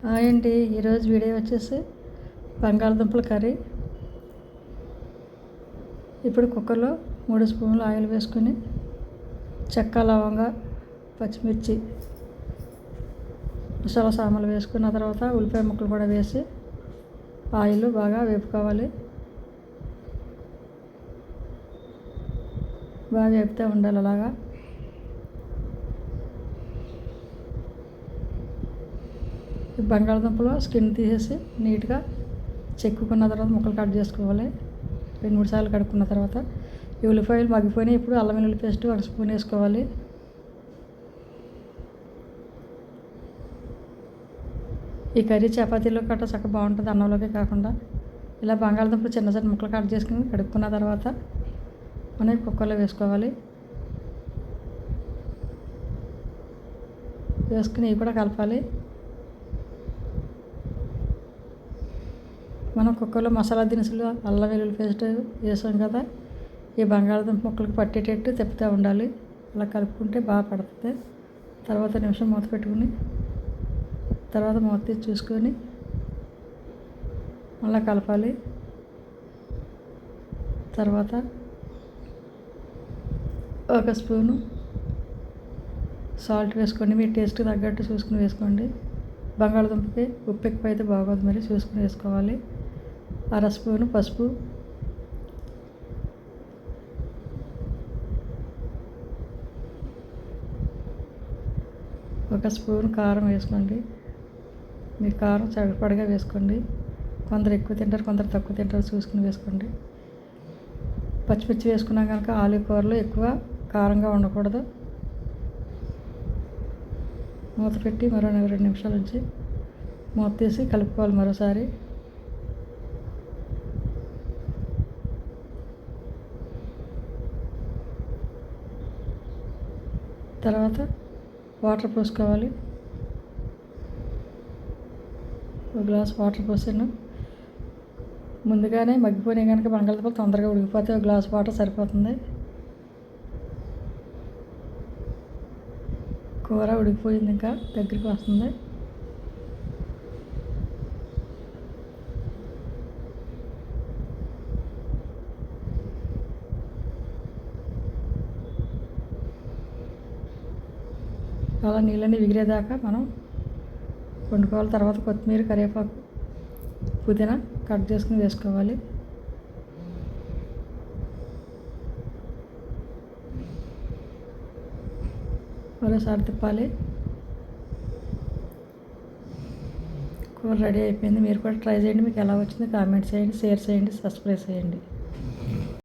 Hi అండి. ఈరోజు video వచ్చేసి బంగాళదుంపల కర్రీ. ఇప్పుడు కుక్కర్లో 3 స్పూన్లు ఆయిల్ వేసుకొని చెక్క, లవంగా, పచ్చిమిర్చి, మసాలా సామాన్లు వేసుకున్న తర్వాత ఉల్లిపాయ ముక్కలు కూడా వేసి ఆయిల్ బాగా వేపుకోవాలి. బాగా వేపుతూ ఉండాలి. అలాగా బంగాళదుంపలో స్కిన్ తీసేసి నీట్గా చెక్కుకున్న తర్వాత ముక్కలు కట్ చేసుకోవాలి. 2-3 సార్లు కడుక్కున్న తర్వాత ఈ ఉల్లిపాయలు మగ్గిపోయినాయి. ఇప్పుడు అల్లం వెల్లుల్లి పేస్ట్ 1 స్పూన్ వేసుకోవాలి. ఈ కర్రీ చపాతీలో కట్ట చక్కగా బాగుంటుంది, అన్నంలోకి కాకుండా. ఇలా బంగాళదుంపలు చిన్న చిన్న ముక్కలు కట్ చేసుకుని కడుక్కున్న తర్వాత మనం కుక్కర్లో వేసుకోవాలి. వేసుకుని ఇవి కూడా కలపాలి. మనం కుక్కర్లో మసాలా దినుసులు, అల్లం వెల్లుల్లి పేస్ట్ వేసాం కదా, ఈ బంగాళదుంప ముక్కలకు పట్టేటట్టు తిప్పుతూ ఉండాలి. అలా కలుపుకుంటే బాగా పడుతుంది. తర్వాత నిమిషం మూత పెట్టుకుని తర్వాత మూత తీసి చూసుకొని మళ్ళీ కలపాలి. తర్వాత 1 స్పూను సాల్ట్ వేసుకోండి. మీ టేస్ట్కి తగ్గట్టు చూసుకుని వేసుకోండి. బంగాళదుంపకి ఉప్పు ఎక్కువ అయితే బాగోదు, మరి చూసుకుని వేసుకోవాలి. 1/2 స్పూను పసుపు, 1 స్పూన్ కారం వేసుకోండి. మీ కారం సరిపడగా వేసుకోండి. కొందరు ఎక్కువ తింటారు, కొందరు తక్కువ తింటారు, చూసుకుని వేసుకోండి. పచ్చిమిర్చి వేసుకున్నాం కనుక ఆలు కూరలో ఎక్కువ కారంగా ఉండకూడదు. మూత పెట్టి మరో 2 నిమిషాల నుంచి మూత తీసి కలుపుకోవాలి మరోసారి. తర్వాత వాటర్ పోసుకోవాలి. 1 గ్లాస్ వాటర్ పోసాను. ముందుగానే మగ్గిపోయినాయి కనుక బంగాళదుంపలు తొందరగా ఉడికిపోతే 1 గ్లాస్ వాటర్ సరిపోతుంది. కూర ఉడికిపోయింది, ఇంకా దగ్గరికి వస్తుంది. అలా నీళ్ళని విగిరేదాకా మనం వండుకోవాలి. తర్వాత కొత్తిమీర, కరివేపాకు, పుదీనా కట్ చేసుకుని వేసుకోవాలి. మరోసారి తిప్పాలి. కూర రెడీ అయిపోయింది. మీరు కూడా ట్రై చేయండి. మీకు ఎలా వచ్చిందో కామెంట్ చేయండి, షేర్ చేయండి, సబ్స్క్రైబ్ చేయండి.